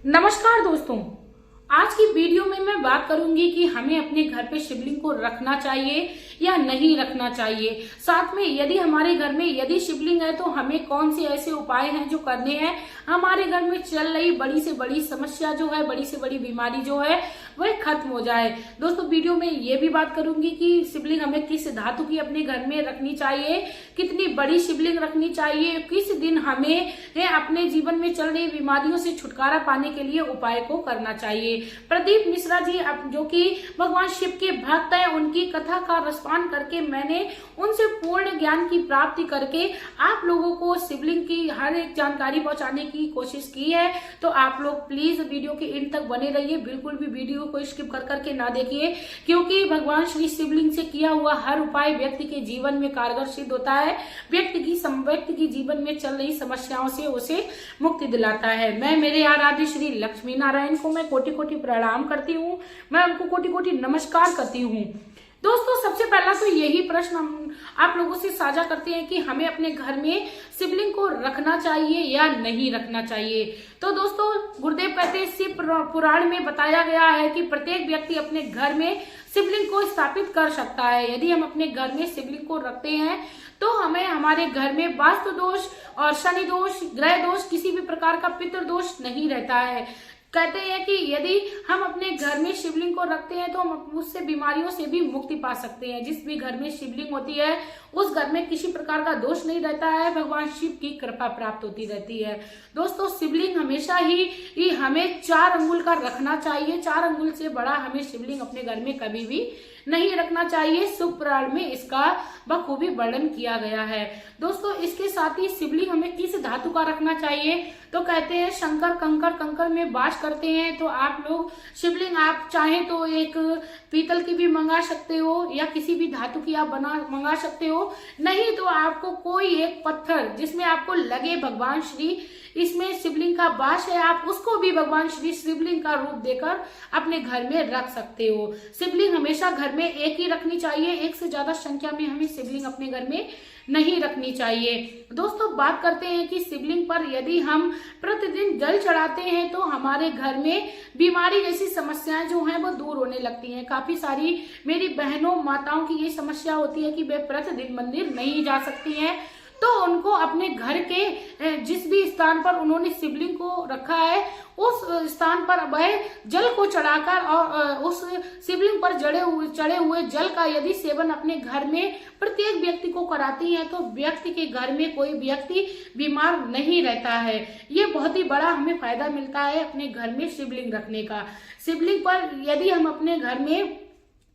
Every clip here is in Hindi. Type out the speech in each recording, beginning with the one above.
नमस्कार दोस्तों, आज की वीडियो में मैं बात करूंगी कि हमें अपने घर पे शिवलिंग को रखना चाहिए या नहीं रखना चाहिए। साथ में यदि हमारे घर में यदि शिवलिंग है तो हमें कौन से ऐसे उपाय हैं जो करने हैं हमारे घर में चल रही बड़ी से बड़ी समस्या जो है, बड़ी से बड़ी बीमारी जो है वह खत्म हो जाए। दोस्तों वीडियो में ये भी बात करूंगी कि शिवलिंग हमें किस धातु की अपने घर में रखनी चाहिए, कितनी बड़ी शिवलिंग रखनी चाहिए, किस दिन हमें अपने जीवन में चल रही बीमारियों से छुटकारा पाने के लिए उपाय को करना चाहिए। प्रदीप मिश्रा जी जो कि भगवान शिव के भक्त हैं, उनकी कथा का रसपान करके मैंने उनसे पूर्ण ज्ञान की प्राप्ति करके आप लोगों को शिवलिंग की हर एक जानकारी पहुंचाने की कोशिश की है। तो आप लोग प्लीज वीडियो के एंड तक बने रहिए, बिल्कुल भी वीडियो को स्किप कर करके ना देखिए, क्योंकि भगवान श्री शिवलिंग से किया हुआ हर उपाय व्यक्ति के जीवन में कारगर सिद्ध होता है, व्यक्ति की जीवन में चल रही समस्याओं से उसे मुक्ति दिलाता है। मैं मेरे आराध्य श्री लक्ष्मी नारायण को मैं कोटि कोटि प्रणाम करती हूँ, मैं उनको कोटि कोटि नमस्कार करती हूँ। दोस्तों सबसे पहला तो यही प्रश्न हम आप लोगों से साझा करते हैं कि हमें अपने घर में शिवलिंग को रखना चाहिए या नहीं रखना चाहिए। तो दोस्तों गुरुदेव कहते हैं, शिव पुराण में बताया गया है कि प्रत्येक व्यक्ति अपने घर में शिवलिंग को स्थापित कर सकता है। यदि हम अपने घर में शिवलिंग को रखते हैं तो हमें हमारे घर में वास्तु दोष और शनि दोष, ग्रह दोष, किसी भी प्रकार का पितृ दोष नहीं रहता है। कहते हैं कि यदि हम अपने घर में शिवलिंग को रखते हैं तो हम उससे बीमारियों से भी मुक्ति पा सकते हैं। जिस भी घर में शिवलिंग होती है उस घर में किसी प्रकार का दोष नहीं रहता है, भगवान शिव की कृपा प्राप्त होती रहती है। दोस्तों शिवलिंग हमेशा ही हमें 4 अंगुल का रखना चाहिए। 4 अंगुल से बड़ा हमें शिवलिंग अपने घर में कभी भी नहीं रखना चाहिए। शिव पुराण में इसका बखूबी वर्णन किया गया है। दोस्तों इसके साथ ही शिवलिंग हमें किस धातु का रखना चाहिए, तो कहते हैं शंकर कंकड़ में वास करते हैं। तो आप लोग शिवलिंग आप चाहें तो एक पीतल की भी मंगा सकते हो या किसी भी धातु की आप मंगा सकते हो, नहीं तो आपको कोई एक पत्थर जिसमें आपको लगे भगवान श्री इसमें शिवलिंग का वास है, आप उसको भी भगवान श्री शिवलिंग का रूप देकर अपने घर में रख सकते हो। शिवलिंग हमेशा घर में एक ही रखनी चाहिए, एक से ज्यादा संख्या में हमें शिवलिंग अपने घर में नहीं रखनी चाहिए। दोस्तों बात करते हैं कि शिवलिंग पर यदि हम प्रतिदिन जल चढ़ाते हैं तो हमारे घर में बीमारी जैसी समस्याएं जो हैं वो दूर होने लगती हैं। काफी सारी मेरी बहनों माताओं की ये समस्या होती है कि वे प्रतिदिन मंदिर नहीं जा सकती हैं, तो उनको अपने घर के जिस भी स्थान पर उन्होंने शिवलिंग को रखा है उस स्थान पर वह जल को चढ़ाकर और उस शिवलिंग पर चढ़े हुए जल का यदि सेवन अपने घर में प्रत्येक व्यक्ति को कराती हैं तो व्यक्ति के घर में कोई व्यक्ति बीमार नहीं रहता है। ये बहुत ही बड़ा हमें फायदा मिलता है अपने घर में शिवलिंग रखने का। शिवलिंग पर यदि हम अपने घर में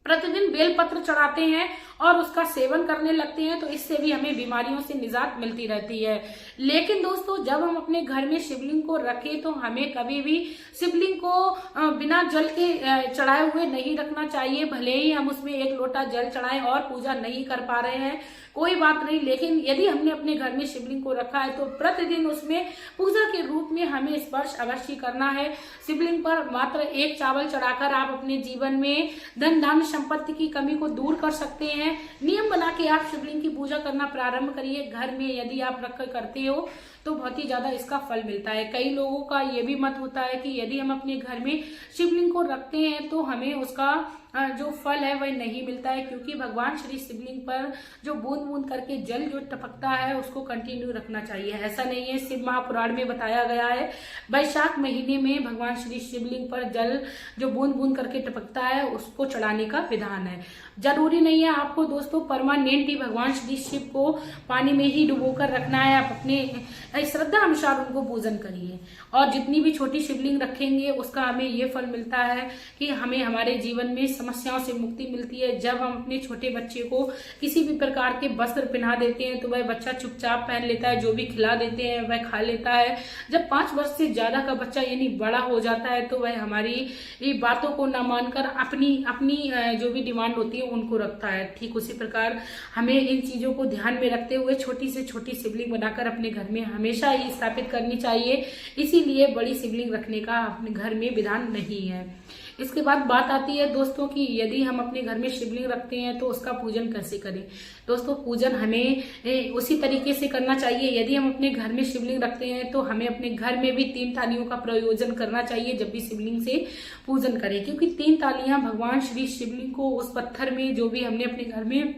प्रतिदिन बेलपत्र चढ़ाते हैं और उसका सेवन करने लगते हैं तो इससे भी हमें बीमारियों से निजात मिलती रहती है। लेकिन दोस्तों जब हम अपने घर में शिवलिंग को रखें तो हमें कभी भी शिवलिंग को बिना जल के चढ़ाए हुए नहीं रखना चाहिए। भले ही हम उसमें 1 लोटा जल चढ़ाएं और पूजा नहीं कर पा रहे हैं कोई बात नहीं, लेकिन यदि हमने अपने घर में शिवलिंग को रखा है तो प्रतिदिन उसमें पूजा के रूप में हमें स्पर्श अवश्य करना है। शिवलिंग पर मात्र 1 चावल चढ़ाकर आप अपने जीवन में धन धान्य संपत्ति की कमी को दूर कर सकते हैं। नियम बना के आप शिवलिंग की पूजा करना प्रारंभ करिए। घर में यदि आप रख कर करते हो तो बहुत ही ज्यादा इसका फल मिलता है। कई लोगों का ये भी मत होता है कि यदि हम अपने घर में शिवलिंग को रखते हैं तो हमें उसका जो फल है वह नहीं मिलता है, क्योंकि भगवान श्री शिवलिंग पर जो बूंद बूंद करके जल जो टपकता है उसको कंटिन्यू रखना चाहिए। ऐसा नहीं है, शिव महापुराण में बताया गया है वैशाख महीने में भगवान श्री शिवलिंग पर जल जो बूंद बूंद करके टपकता है उसको चढ़ाने का विधान है। जरूरी नहीं है आपको दोस्तों परमानेंट ही भगवान श्री शिव को पानी में ही डुबो कर रखना है। आप अपने श्रद्धा अनुसार उनको पूजन करिए और जितनी भी छोटी शिवलिंग रखेंगे उसका हमें ये फल मिलता है कि हमें हमारे जीवन में समस्याओं से मुक्ति मिलती है। जब हम अपने छोटे बच्चे को किसी भी प्रकार के वस्त्र पहना देते हैं तो वह बच्चा चुपचाप पहन लेता है, जो भी खिला देते हैं वह खा लेता है। जब 5 वर्ष से ज्यादा का बच्चा यानी बड़ा हो जाता है तो वह हमारी बातों को न मानकर अपनी जो भी डिमांड होती है उनको रखता है। ठीक उसी प्रकार हमें इन चीजों को ध्यान में रखते हुए छोटी से छोटी शिवलिंग बनाकर अपने घर में हमें हमेशा ही स्थापित करनी चाहिए, इसीलिए बड़ी शिवलिंग रखने का अपने घर में विधान नहीं है। इसके बाद बात आती है दोस्तों कि यदि हम अपने घर में शिवलिंग रखते हैं तो उसका पूजन कैसे करें। दोस्तों, पूजन हमें उसी तरीके से करना चाहिए। यदि हम अपने घर में शिवलिंग रखते हैं तो हमें अपने घर में भी 3 तालियों का प्रयोजन करना चाहिए जब भी शिवलिंग से पूजन करें, क्योंकि 3 तालियां भगवान श्री शिवलिंग को उस पत्थर में जो भी हमने अपने घर में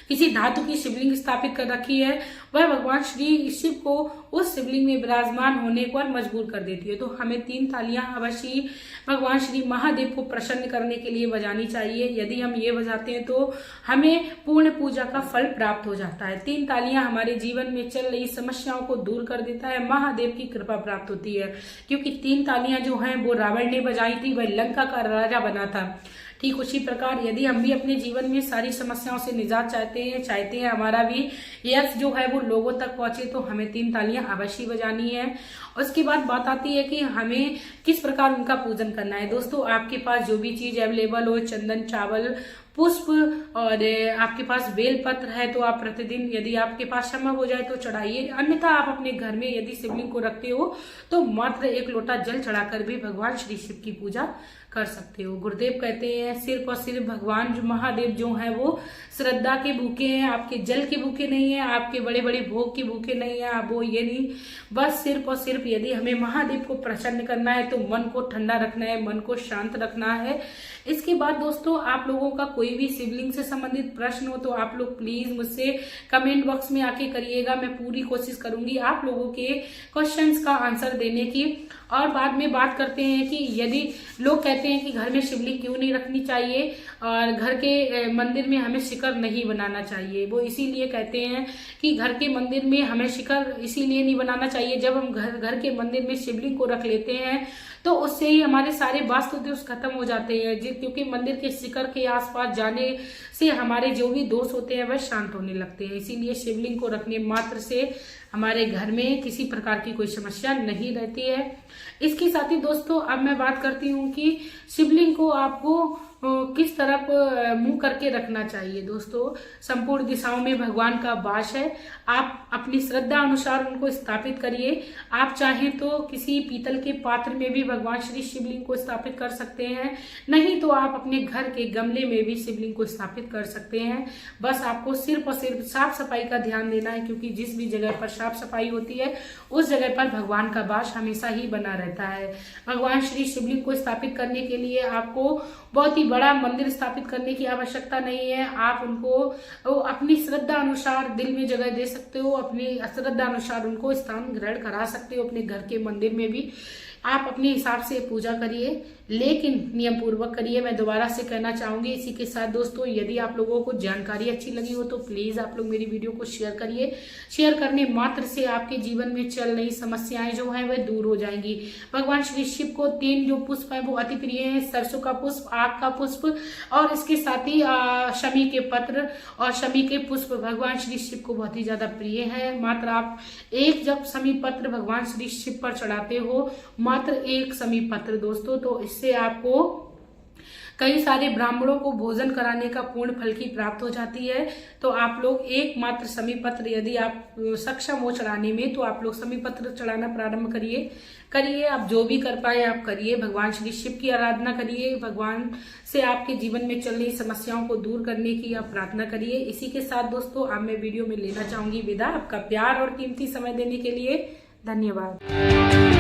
किसी धातु की शिवलिंग स्थापित कर रखी है, वह भगवान श्री शिव को उस शिवलिंग में विराजमान होने पर मजबूर कर देती है। तो हमें 3 तालियां अवश्य भगवान श्री महादेव को प्रसन्न करने के लिए बजानी चाहिए। यदि हम ये बजाते हैं तो हमें पूर्ण पूजा का फल प्राप्त हो जाता है। 3 तालियां हमारे जीवन में चल रही समस्याओं को दूर कर देता है, महादेव की कृपा प्राप्त होती है। क्योंकि 3 तालियां जो हैं वो रावण ने बजाई थी, वह लंका का राजा बना था। ठीक उसी प्रकार यदि हम भी अपने जीवन में सारी समस्याओं से निजात चाहते हैं हमारा भी यश जो है वो लोगों तक पहुंचे, तो हमें 3 तालियां अवश्य बजानी है। उसके बाद बात आती है कि हमें किस प्रकार उनका पूजन करना है। दोस्तों, आपके पास जो भी चीज अवेलेबल हो, चंदन, चावल, पुष्प और आपके पास बेल पत्र है तो आप प्रतिदिन यदि आपके पास संभव हो जाए तो चढ़ाइए। अन्यथा आप अपने घर में यदि शिवलिंग को रखते हो तो मात्र 1 लोटा जल चढ़ाकर भी भगवान श्री शिव की पूजा कर सकते हो। गुरुदेव कहते हैं सिर्फ और सिर्फ भगवान जो महादेव जो है वो श्रद्धा के भूखे हैं, आपके जल के भूखे नहीं है, आपके बड़े बड़े भोग के भूखे नहीं है। आप वो ये नहीं, बस सिर्फ और सिर्फ यदि हमें महादेव को प्रसन्न करना है तो मन को ठंडा रखना है, मन को शांत रखना है। इसके बाद दोस्तों, आप लोगों का कोई भी शिवलिंग से संबंधित प्रश्न हो तो आप लोग प्लीज मुझसे कमेंट बॉक्स में आके करिएगा। मैं पूरी कोशिश करूंगी आप लोगों के क्वेश्चंस का आंसर देने की। और बाद में बात करते हैं कि यदि लोग कहते हैं कि घर में शिवलिंग क्यों नहीं रखनी चाहिए और घर के मंदिर में हमें शिखर नहीं बनाना चाहिए। वो इसीलिए कहते हैं कि घर के मंदिर में हमें शिखर इसीलिए नहीं बनाना चाहिए, जब हम घर के मंदिर में शिवलिंग को रख लेते हैं तो उससे ही हमारे सारे वास्तु दोष खत्म हो जाते हैं। क्योंकि मंदिर के शिखर के आसपास जाने से हमारे जो भी दोष होते हैं वह शांत होने लगते हैं। इसीलिए शिवलिंग को रखने मात्र से हमारे घर में किसी प्रकार की कोई समस्या नहीं रहती है। इसके साथ ही दोस्तों, अब मैं बात करती हूँ कि शिवलिंग को आपको किस तरफ मुंह करके रखना चाहिए। दोस्तों, संपूर्ण दिशाओं में भगवान का वास है। आप अपनी श्रद्धा अनुसार उनको स्थापित करिए। आप चाहें तो किसी पीतल के पात्र में भी भगवान श्री शिवलिंग को स्थापित कर सकते हैं, नहीं तो आप अपने घर के गमले में भी शिवलिंग को स्थापित कर सकते हैं। बस आपको सिर्फ और सिर्फ साफ सफाई का ध्यान देना है, क्योंकि जिस भी जगह पर साफ सफाई होती है उस जगह पर भगवान का वास हमेशा ही बना रहता है। भगवान श्री शिवलिंग को स्थापित करने के लिए आपको बहुत ही बड़ा मंदिर स्थापित करने की आवश्यकता नहीं है। आप उनको अपनी श्रद्धा अनुसार दिल में जगह दे सकते हो, अपनी श्रद्धा अनुसार उनको स्थान ग्रहण करा सकते हो। अपने घर के मंदिर में भी आप अपने हिसाब से पूजा करिए, लेकिन नियम पूर्वक करिए। मैं दोबारा से कहना चाहूंगी। इसी के साथ दोस्तों, यदि आप लोगों को जानकारी अच्छी लगी हो तो प्लीज आप लोग मेरी वीडियो को शेयर करिए। शेयर करने मात्र से आपके जीवन में चल रही समस्याएं जो हैं वह दूर हो जाएंगी। भगवान श्री शिव को 3 जो पुष्प है वो अति प्रिय है, सरसों का पुष्प, आग का पुष्प और इसके साथ ही शमी के पत्र और शमी के पुष्प भगवान श्री शिव को बहुत ही ज्यादा प्रिय है। मात्र आप एक जब शमी पत्र भगवान श्री शिव पर चढ़ाते हो, मात्र 1 शमी पत्र दोस्तों, तो इससे आपको कई सारे ब्राह्मणों को भोजन कराने का पूर्ण फल की प्राप्त हो जाती है। तो आप लोग एकमात्र शमी पत्र यदि आप सक्षम हो चढ़ाने में तो आप लोग शमी पत्र चढ़ाना प्रारंभ करिए। आप जो भी कर पाए आप करिए। भगवान श्री शिव की आराधना करिए। भगवान से आपके जीवन में चल रही समस्याओं को दूर करने की आप प्रार्थना करिए। इसी के साथ दोस्तों, अब मैं वीडियो में लेना चाहूंगी विदा। आपका प्यार और कीमती समय देने के लिए धन्यवाद।